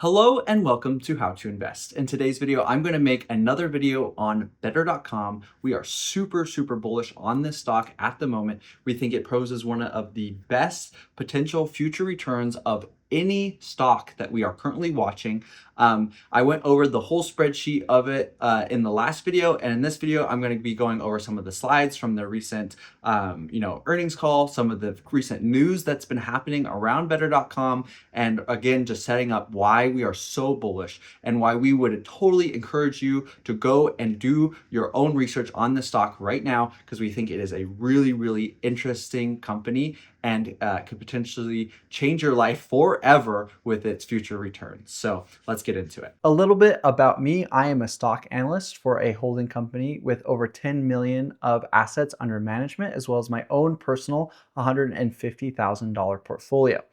Hello and welcome to How to Invest. In today's video, I'm going to make another video on better.com. We are super bullish on this stock at the moment. We think it poses one of the best potential future returns of any stock that we are currently watching. I went over the whole spreadsheet of it in the last video, and in this video, I'm going to be going over some of the slides from the recent earnings call, some of the recent news that's been happening around better.com, and again, just setting up why we are so bullish and why we would totally encourage you to go and do your own research on the stock right now, because we think it is a really interesting company and could potentially change your life forever with its future returns. So let's get into it. A little bit about me. I am a stock analyst for a holding company with over 10 million of assets under management, as well as my own personal $150,000 portfolio.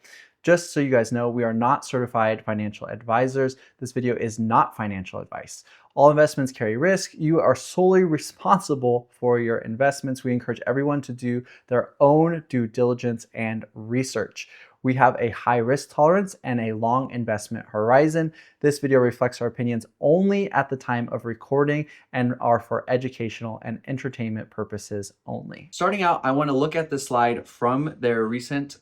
Just so you guys know, we are not certified financial advisors. This video is not financial advice. All investments carry risk. You are solely responsible for your investments. We encourage everyone to do their own due diligence and research. We have a high risk tolerance and a long investment horizon. This video reflects our opinions only at the time of recording and are for educational and entertainment purposes only. Starting out, I want to look at the slide from their recent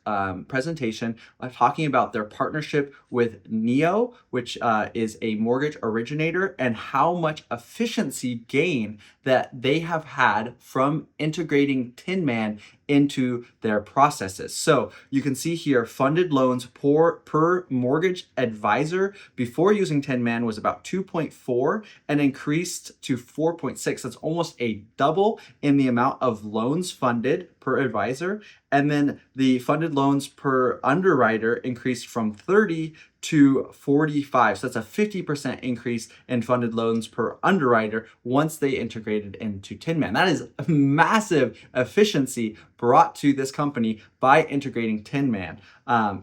presentation talking about their partnership with Neo, which is a mortgage originator, and how much efficiency gain that they have had from integrating Tinman into their processes. So you can see here, funded loans per mortgage advisor before using Tinman was about 2.4 and increased to 4.6. That's almost a double in the amount of loans funded per advisor. And then the funded loans per underwriter increased from 30 to 45. So that's a 50% increase in funded loans per underwriter once they integrated into Tinman. That is a massive efficiency brought to this company by integrating Tinman.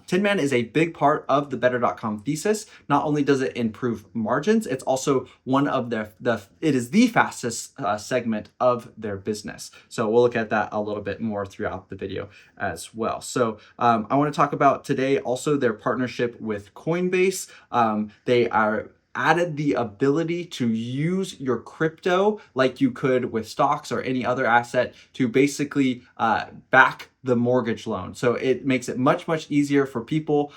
Tinman is a big part of the better.com thesis. Not only does it improve margins, it's also one of it is the fastest segment of their business. So we'll look at that a little bit more throughout the video as well. So I want to talk about today also their partnership with Coinbase. They are added the ability to use your crypto like you could with stocks or any other asset to basically back the mortgage loan. So it makes it much easier for people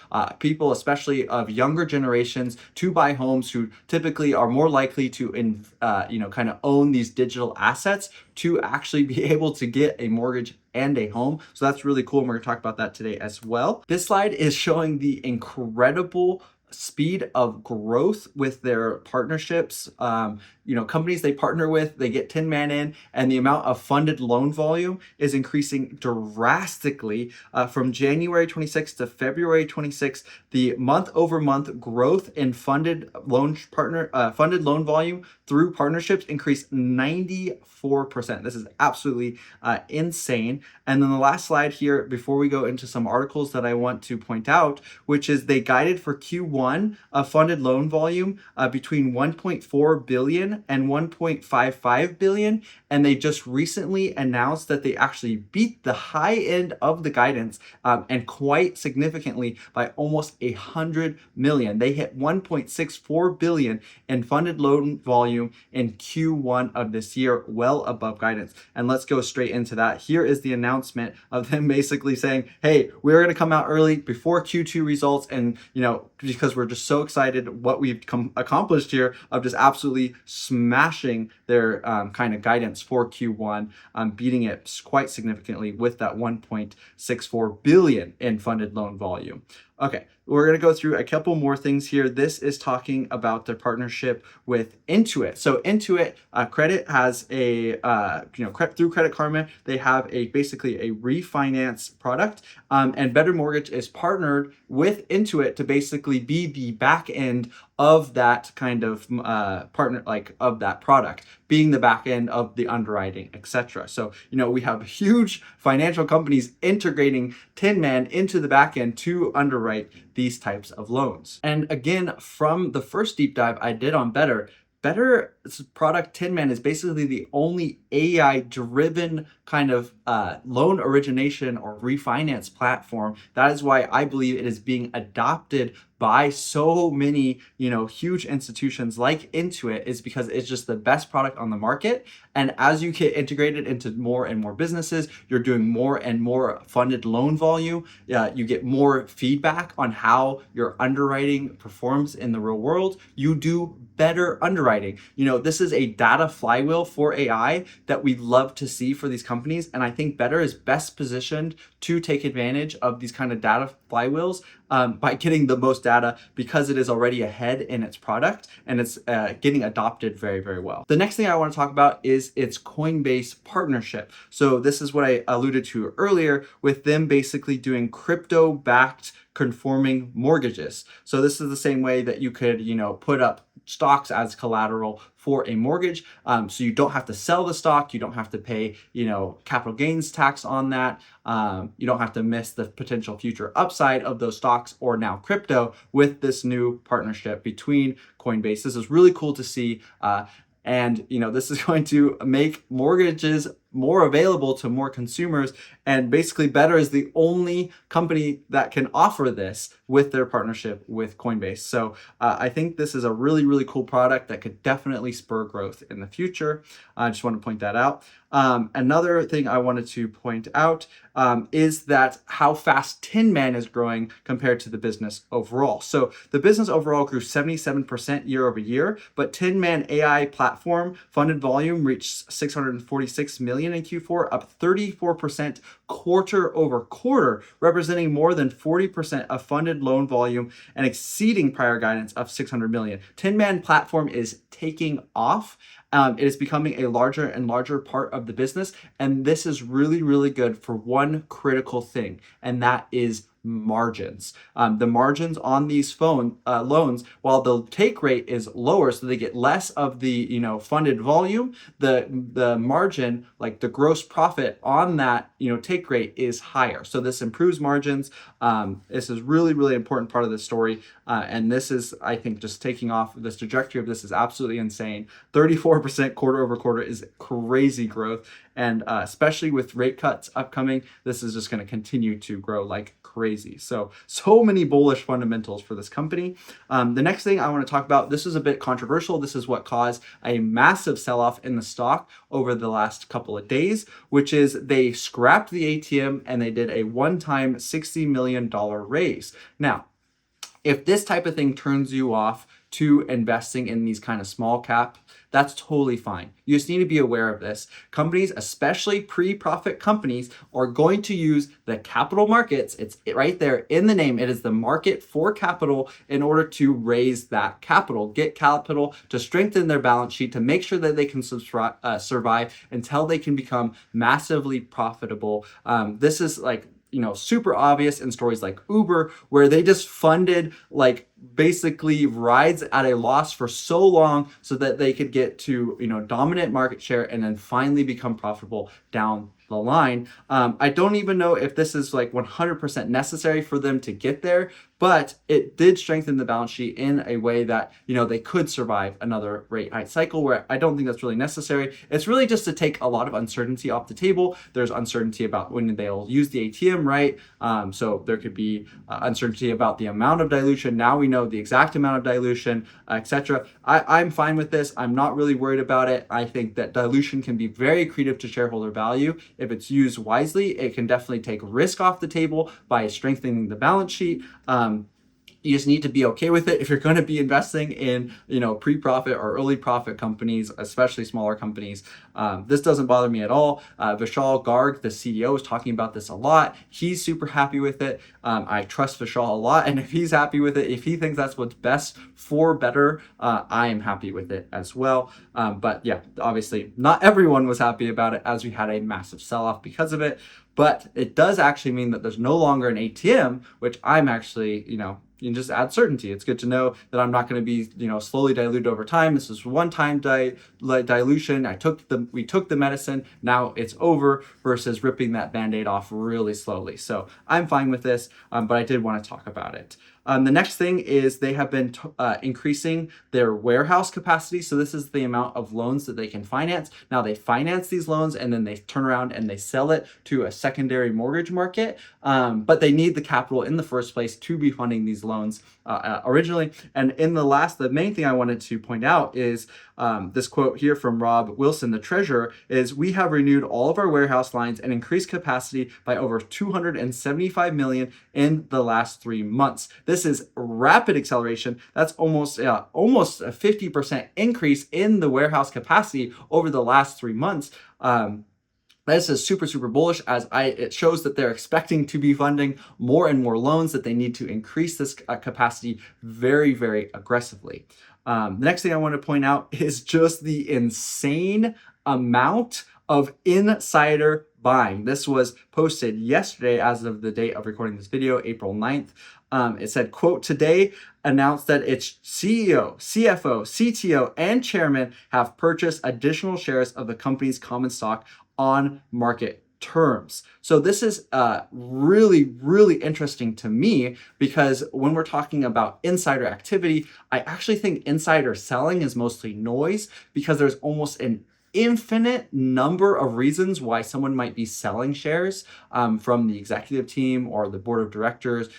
especially of younger generations to buy homes, who typically are more likely to kind of own these digital assets, to actually be able to get a mortgage and a home. So that's really cool, and we're gonna talk about that today as well. This slide is showing the incredible speed of growth with their partnerships. Companies they partner with, they get Tinman in, and the amount of funded loan volume is increasing drastically from January 26th to February 26th. The month-over-month growth in funded loan volume through partnerships increased 94%. This is absolutely insane. And then the last slide here, before we go into some articles that I want to point out, which is they guided for Q1 of funded loan volume between 1.4 billion and 1.55 billion, and they just recently announced that they actually beat the high end of the guidance and quite significantly by almost 100 million. They hit 1.64 billion in funded loan volume in Q1 of this year, well above guidance. And let's go straight into that. Here is the announcement of them basically saying, hey, we're going to come out early before Q2 results, and because we're just so excited what we've accomplished here of just absolutely smashing their kind of guidance for Q1, beating it quite significantly with that 1.64 billion in funded loan volume. Okay, we're going to go through a couple more things here. This is talking about their partnership with Intuit. So Intuit Credit has a, through Credit Karma, they have basically a refinance product, and Better Mortgage is partnered with Intuit to basically be the back end of that kind of partner, like of that product, being the back end of the underwriting, etc. So, we have huge financial companies integrating Tinman into the back end to underwrite these types of loans. And again, from the first deep dive I did on Better's product Tinman is basically the only AI-driven kind of loan origination or refinance platform. That is why I believe it is being adopted by so many, huge institutions like Intuit is because it's just the best product on the market. And as you get integrated into more and more businesses, you're doing more and more funded loan volume. You get more feedback on how your underwriting performs in the real world. You do better underwriting. This is a data flywheel for AI that we love to see for these companies. And I think Better is best positioned to take advantage of these kind of data flywheels by getting the most data because it is already ahead in its product and it's getting adopted very, very well. The next thing I want to talk about is its Coinbase partnership. So this is what I alluded to earlier with them basically doing crypto-backed conforming mortgages. So this is the same way that you could, put up stocks as collateral for a mortgage. So you don't have to sell the stock. You don't have to pay, capital gains tax on that. You don't have to miss the potential future upside of those stocks or now crypto with this new partnership between Coinbase. This is really cool to see. And this is going to make mortgages more available to more consumers. And basically Better is the only company that can offer this with their partnership with Coinbase. So I think this is a really, really cool product that could definitely spur growth in the future. I just want to point that out. Another thing I wanted to point out is that how fast Tinman is growing compared to the business overall. So the business overall grew 77% year over year, but Tinman AI platform funded volume reached 646 million in Q4, up 34% quarter over quarter, representing more than 40% of funded loan volume and exceeding prior guidance of 600 million. Tinman platform is taking off. It is becoming a larger and larger part of the business. And this is really, really good for one critical thing, and that is margins. The margins on these loans, while the take rate is lower, so they get less of the funded volume, the margin, like the gross profit on that take rate is higher. So this improves margins. This is really, really important part of the story. And this is, I think, just taking off. This trajectory of this is absolutely insane. 34% quarter over quarter is crazy growth. And especially with rate cuts upcoming, this is just going to continue to grow like crazy. So many bullish fundamentals for this company. The next thing I want to talk about, this is a bit controversial. This is what caused a massive sell-off in the stock over the last couple of days, which is they scrapped the ATM and they did a one-time $60 million raise. Now, if this type of thing turns you off to investing in these kind of small cap, that's totally fine. You just need to be aware of this. Companies, especially pre-profit companies, are going to use the capital markets. It's right there in the name. It is the market for capital in order to raise that capital, get capital to strengthen their balance sheet, to make sure that they can survive until they can become massively profitable. This is like super obvious in stories like Uber, where they just funded basically rides at a loss for so long so that they could get to dominant market share and then finally become profitable down the line. I don't even know if this is 100% necessary for them to get there, but it did strengthen the balance sheet in a way that they could survive another rate hike cycle, where I don't think that's really necessary. It's really just to take a lot of uncertainty off the table. There's uncertainty about when they'll use the ATM, right? So there could be uncertainty about the amount of dilution. Now we know the exact amount of dilution, etc. I'm fine with this. I'm not really worried about it. I think that dilution can be very accretive to shareholder value. If it's used wisely, it can definitely take risk off the table by strengthening the balance sheet. You just need to be okay with it if you're going to be investing in, pre-profit or early profit companies, especially smaller companies. This doesn't bother me at all. Vishal Garg, the CEO, is talking about this a lot. He's super happy with it. I trust Vishal a lot, and if he's happy with it, if he thinks that's what's best for Better, I am happy with it as well. But yeah, obviously not everyone was happy about it, as we had a massive sell-off because of it. But it does actually mean that there's no longer an ATM, which I'm actually, you can just add certainty. It's good to know that I'm not going to be, slowly diluted over time. This is one-time dilution. We took the medicine. Now it's over, versus ripping that Band-Aid off really slowly. So I'm fine with this, but I did want to talk about it. The next thing is they have been increasing their warehouse capacity. So this is the amount of loans that they can finance. Now they finance these loans and then they turn around and they sell it to a secondary mortgage market. But they need the capital in the first place to be funding these loans. originally. And the main thing I wanted to point out is this quote here from Rob Wilson, the treasurer, is we have renewed all of our warehouse lines and increased capacity by over 275 million in the last 3 months. This is rapid acceleration. That's almost a 50% increase in the warehouse capacity over the last 3 months. This is super, super bullish as it shows that they're expecting to be funding more and more loans, that they need to increase this capacity very, very aggressively. The next thing I want to point out is just the insane amount of insider buying. This was posted yesterday as of the date of recording this video, April 9th. It said, quote, today announced that its CEO, CFO, CTO, and chairman have purchased additional shares of the company's common stock on market terms. So this is really, really interesting to me because when we're talking about insider activity, I actually think insider selling is mostly noise because there's almost an infinite number of reasons why someone might be selling shares from the executive team or the board of directors.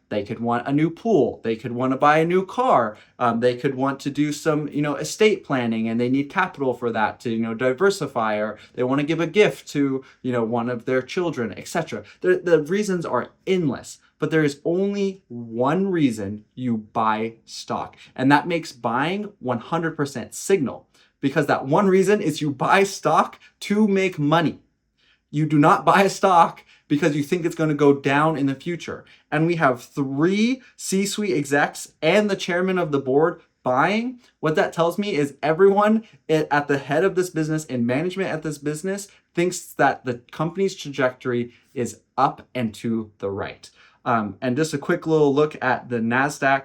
They could want a new pool. They could want to buy a new car. They could want to do some, estate planning, and they need capital for that to, diversify, or they want to give a gift to, one of their children, etc. The reasons are endless, but there is only one reason you buy stock, and that makes buying 100% signal, because that one reason is you buy stock to make money. You do not buy a stock because you think it's going to go down in the future. And we have 3 C-suite execs and the chairman of the board buying. What that tells me is everyone at the head of this business and management at this business thinks that the company's trajectory is up and to the right. And just a quick little look at the NASDAQ,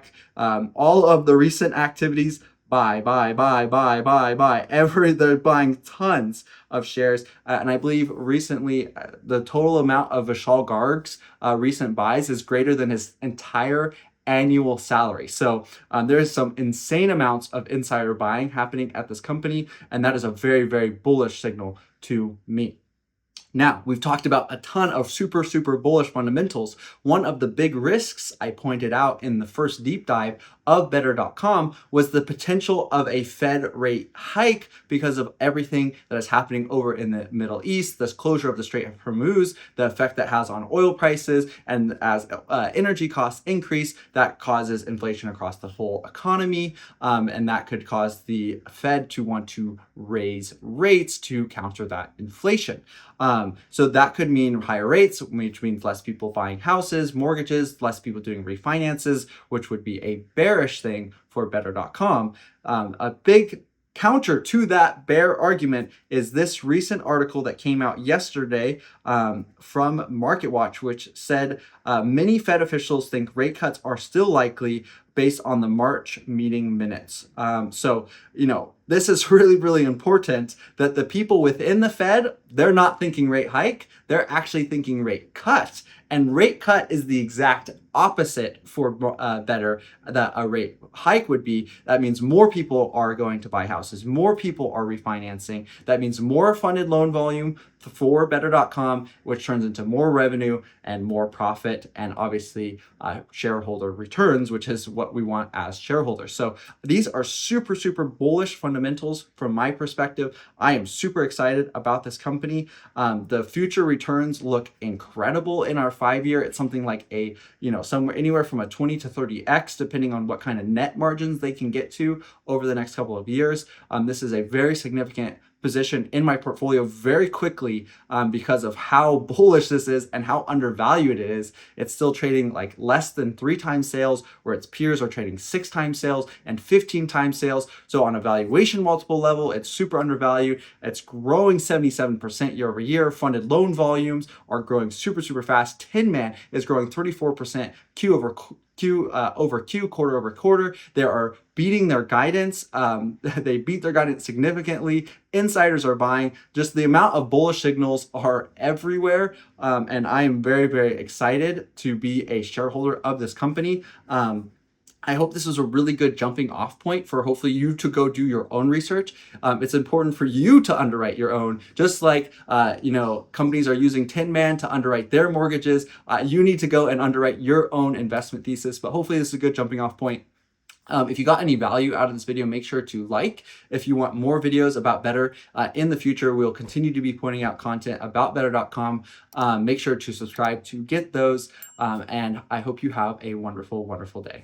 all of the recent activities, buy. They're buying tons of shares. And I believe recently the total amount of Vishal Garg's recent buys is greater than his entire annual salary. So there's some insane amounts of insider buying happening at this company. And that is a very, very bullish signal to me. Now, we've talked about a ton of super, super bullish fundamentals. One of the big risks I pointed out in the first deep dive of Better.com was the potential of a Fed rate hike because of everything that is happening over in the Middle East, this closure of the Strait of Hormuz, the effect that has on oil prices, and as energy costs increase, that causes inflation across the whole economy, and that could cause the Fed to want to raise rates to counter that inflation. So that could mean higher rates, which means less people buying houses, mortgages, less people doing refinances, which would be a bearish thing for Better.com. A big counter to that bear argument is this recent article that came out yesterday from MarketWatch, which said many Fed officials think rate cuts are still likely based on the March meeting minutes. So, this is really, really important that the people within the Fed, they're not thinking rate hike, they're actually thinking rate cut. And rate cut is the exact opposite for Better that a rate hike would be. That means more people are going to buy houses, more people are refinancing. That means more funded loan volume for Better.com, which turns into more revenue and more profit, and obviously shareholder returns, which is what we want as shareholders. So these are super, super bullish fundamentals from my perspective. I am super excited about this company. The future returns look incredible in our 5-year. It's something like somewhere anywhere from a 20 to 30x, depending on what kind of net margins they can get to over the next couple of years. This is a very significant position in my portfolio very quickly because of how bullish this is and how undervalued it is. It's still trading like less than 3 times sales, where its peers are trading 6 times sales and 15 times sales. So on a valuation multiple level, it's super undervalued. It's growing 77% year over year. Funded loan volumes are growing super, super fast. Tinman is growing 34% Q over Q, quarter over quarter. They are beating their guidance. They beat their guidance significantly. Insiders are buying. Just the amount of bullish signals are everywhere. And I am very, very excited to be a shareholder of this company. I hope this was a really good jumping off point for hopefully you to go do your own research. It's important for you to underwrite your own, just like companies are using Tinman to underwrite their mortgages. You need to go and underwrite your own investment thesis. But hopefully this is a good jumping off point. If you got any value out of this video, make sure to like. If you want more videos about Better in the future, we'll continue to be pointing out content about better.com. Make sure to subscribe to get those. And I hope you have a wonderful, wonderful day.